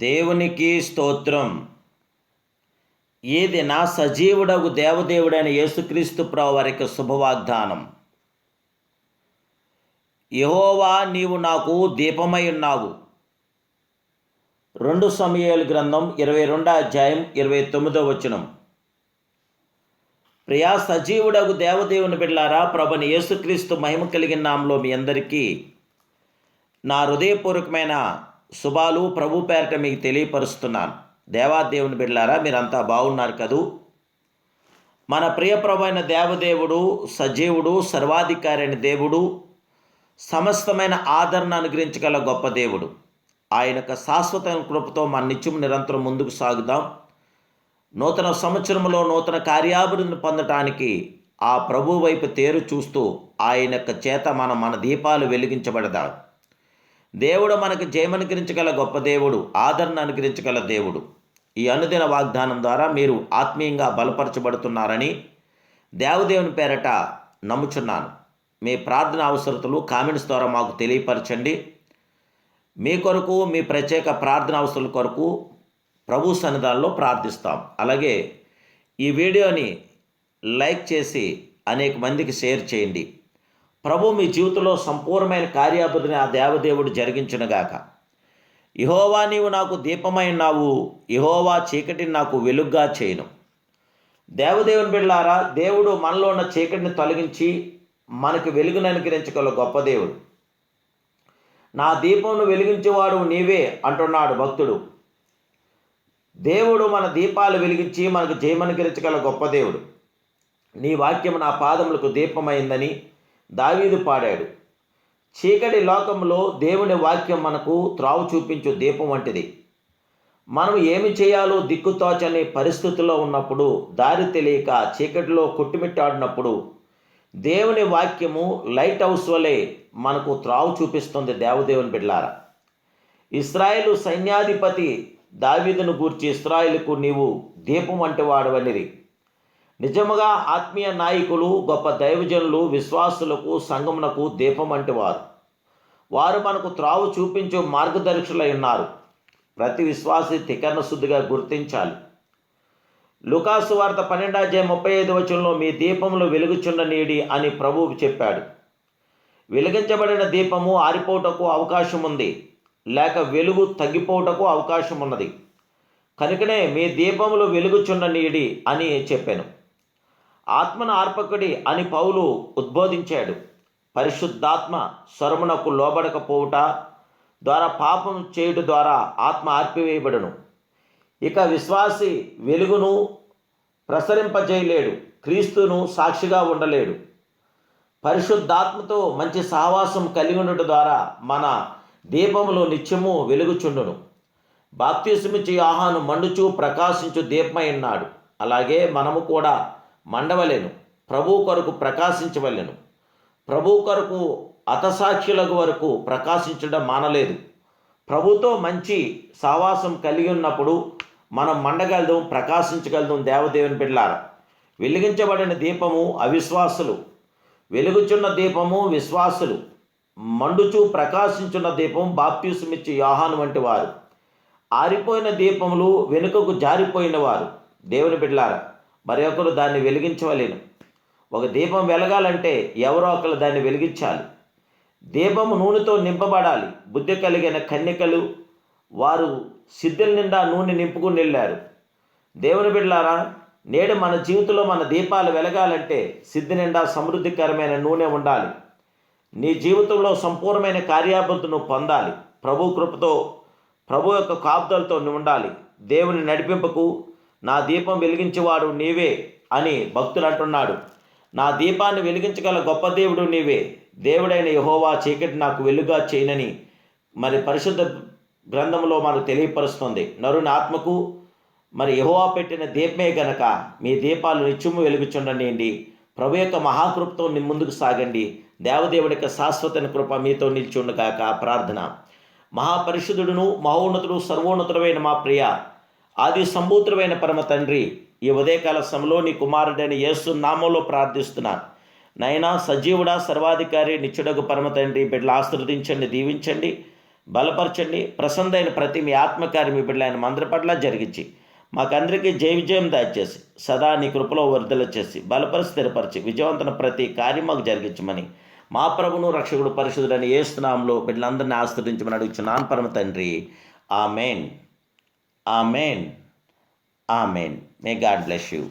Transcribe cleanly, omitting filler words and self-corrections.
దేవునికి స్తోత్రం. ఏది నా సజీవుడగు దేవదేవుడైన యేసుక్రీస్తు ప్రభు వారికి శుభవాగ్దానం. యెహోవా నీవు నాకు దీపమై ఉన్నావు. 2 సమూయేలు గ్రంథం 22వ అధ్యాయం 29వ వచనం. ప్రియా సజీవుడగు దేవదేవుని బిడ్డలారా, ప్రభుని యేసుక్రీస్తు మహిమ కలిగిన నామములో మీ అందరికీ నా హృదయపూర్వకమైన శుభాలు ప్రభు పేరట మీకు తెలియపరుస్తున్నాను. దేవాదేవుని బిడ్డలారా, మీరంతా బాగున్నారు కదూ? మన ప్రియ ప్రభు అయిన దేవదేవుడు సజీవుడు, సర్వాధికారి అయిన దేవుడు, సమస్తమైన ఆదరణ అనుగ్రహించగల గొప్ప దేవుడు. ఆయనకు శాశ్వతమైన కృపతో మన నిత్యం నిరంతరం ముందుకు సాగుదాం. నూతన సంవత్సరంలో నూతన కార్యాభివృద్ధిని పొందటానికి ఆ ప్రభు వైపు తేరు చూస్తూ ఆయన చేత మన దీపాలు వెలిగించబడదాం. దేవుడు మనకు జయమనుగ్రహించగల గొప్ప దేవుడు, ఆదరణ అనుగ్రహించగల దేవుడు. ఈ అనుదిన వాగ్దానం ద్వారా మీరు ఆత్మీయంగా బలపరచబడుతున్నారని దేవదేవుని పేరట నమ్ముచున్నాను. మీ ప్రార్థన అవసరతలు కామెంట్స్ ద్వారా మాకు తెలియపరచండి. మీ కొరకు, మీ ప్రత్యేక ప్రార్థన అవసరాల కొరకు ప్రభు సన్నిధానంలో ప్రార్థిస్తాం. అలాగే ఈ వీడియోని లైక్ చేసి అనేక మందికి షేర్ చేయండి. ప్రభు మీ జీవితంలో సంపూర్ణమైన కార్యాభివృద్ధిని ఆ దేవదేవుడు జరిగించునుగాక. యెహోవా నీవు నాకు దీపమై ఉన్నావు, యెహోవా చీకటిని నాకు వెలుగ్గా చేయను. దేవదేవుని బిడ్డలారా, దేవుడు మనలో ఉన్న చీకటిని తొలగించి మనకు వెలుగును అనుగ్రహించగల గొప్ప దేవుడు. నా దీపమును వెలిగించేవాడు నీవే అంటున్నాడు భక్తుడు. దేవుడు మన దీపాలు వెలిగించి మనకు జయమనుగ్రహించగల గొప్ప దేవుడు. నీ వాక్యం నా పాదములకు దీపమైందని దావీదు పాడాడు. చీకటి లోకంలో దేవుని వాక్యం మనకు త్రావు చూపించు దీపం వంటిది. మనం ఏమి చేయాలో దిక్కుతోచని పరిస్థితుల్లో ఉన్నప్పుడు, దారి తెలియక చీకటిలో కొట్టుమిట్టాడినప్పుడు దేవుని వాక్యము లైట్ హౌస్ వలె మనకు త్రావు చూపిస్తుంది. దేవదేవుని బిడ్డలారా, ఇశ్రాయేలు సైన్యాధిపతి దావీదును గూర్చి ఇశ్రాయేలుకు నీవు దీపం వంటి వాడవనిరి. నిజముగా ఆత్మీయ నాయకులు, గొప్ప దైవజనులు విశ్వాసులకు, సంఘమునకు దీపం వంటి వారు. వారు మనకు త్రావు చూపించే మార్గదర్శులై ఉన్నారు. ప్రతి విశ్వాసి తికరణ శుద్ధిగా గుర్తించాలి. లూకాసు వార్త 12వ అధ్యాయం 35వ వచనంలో మీ దీపములు వెలుగుచున్న నీడి అని ప్రభువు చెప్పాడు. వెలిగించబడిన దీపము ఆరిపోవటకు అవకాశం ఉంది, లేక వెలుగు తగ్గిపోవటకు అవకాశం ఉన్నది. కనుకనే మీ దీపములు వెలుగుచున్న నీడి అని చెప్పాను. ఆత్మను ఆర్పకుడి అని పౌలు ఉద్బోధించాడు. పరిశుద్ధాత్మ స్వరమునకు లోబడకపోవుట ద్వారా పాపం చేయుట ద్వారా ఆత్మ ఆర్పివేయబడును. ఇక విశ్వాసి వెలుగును ప్రసరింపజేయలేడు, క్రీస్తును సాక్షిగా ఉండలేడు. పరిశుద్ధాత్మతో మంచి సహవాసం కలిగి ఉండటం ద్వారా మన దీపములో నిత్యము వెలుగుచుండును. బాప్తిసమిచ్చి యోహాను మండుచు ప్రకాశించు దీపమై ఉన్నాడు. అలాగే మనము కూడా మండవలేను, ప్రభు కొరకు ప్రకాశించవలెను. ప్రభు కొరకు హతసాక్షులకు వరకు ప్రకాశించడం మానలేదు. ప్రభుతో మంచి సహవాసం కలిగి ఉన్నప్పుడు మనం మండగలదాం, ప్రకాశించగలదాం. దేవదేవుని బిడ్డలారా, వెలిగించబడిన దీపము అవిశ్వాసులు, వెలుగుచున్న దీపము విశ్వాసులు, మండుచు ప్రకాశించున్న దీపం బాప్తిసమిచ్చి యోహాను వంటి వారు. ఆరిపోయిన దీపములు వెనుకకు జారిపోయిన వారు. దేవుని బిడ్డలారా, మరి ఒకరు దాన్ని వెలిగించవలేను. ఒక దీపం వెలగాలంటే ఎవరో ఒకరు దాన్ని వెలిగించాలి. దీపము నూనెతో నింపబడాలి. బుద్ధి కలిగిన కన్యకలు వారు సిద్ధుల నిండా నూనె నింపుకుని వెళ్ళారు. దేవుని బిడ్డలారా, నేడు మన జీవితంలో మన దీపాలు వెలగాలంటే సిద్ధి నిండా సమృద్ధికరమైన నూనె ఉండాలి. నీ జీవితంలో సంపూర్ణమైన కార్యాభివృద్ధిని పొందాలి. ప్రభు కృపతో, ప్రభు యొక్క కాపుదలతో నువ్వు ఉండాలి. దేవుని నడిపింపుకు నా దీపం వెలిగించేవాడు నీవే అని భక్తులు అంటున్నాడు. నా దీపాన్ని వెలిగించగల గొప్ప దేవుడు నీవే. దేవుడైన యెహోవా చీకటి నాకు వెలుగుగా చేయనని మరి పరిశుద్ధ గ్రంథంలో మనకు తెలియపరుస్తుంది. నరుని ఆత్మకు మరి యెహోవా పెట్టిన దీపమే గనక మీ దీపాలు నిత్యము వెలుగుచుండండి. ప్రభు యొక్క మహాకృపతో ముందుకు సాగండి. దేవదేవుడి యొక్క శాశ్వత కృప మీతో నిల్చుండగాక. ప్రార్థన. మహాపరిశుద్ధుడును మహోన్నతుడు సర్వోన్నతుడైన మా ప్రియ ఆది సంభూతుడైన పరమ తండ్రి, ఈ ఉదయకాల సమయంలో నీ కుమారుడైన యేసు నామంలో ప్రార్థిస్తున్నాను. నైనా సజీవుడా, సర్వాధికారి, నిత్యుడగు పరమ తండ్రి, బిడ్డలు ఆశీర్వదించండి, దీవించండి. బలపరచండి. ప్రసన్నైన ప్రతి మీ ఆత్మకార్యం మీ బిడ్డలైన మందరి పట్ల జరిగించి మాకందరికీ జయ విజయం దయచేసి సదా నీ కృపలో వర్ధల చేసి బలపరిచి స్థిరపరిచి విజయవంతన ప్రతి కార్యం మాకు జరిగించమని మా ప్రభును రక్షకుడు పరిశుద్ధుడని యేసు నామములో బిడ్డలందరినీ ఆశీర్వదించమని అడుగుచున్నాను పరమ తండ్రి. Amen. Amen. Amen. May God bless you.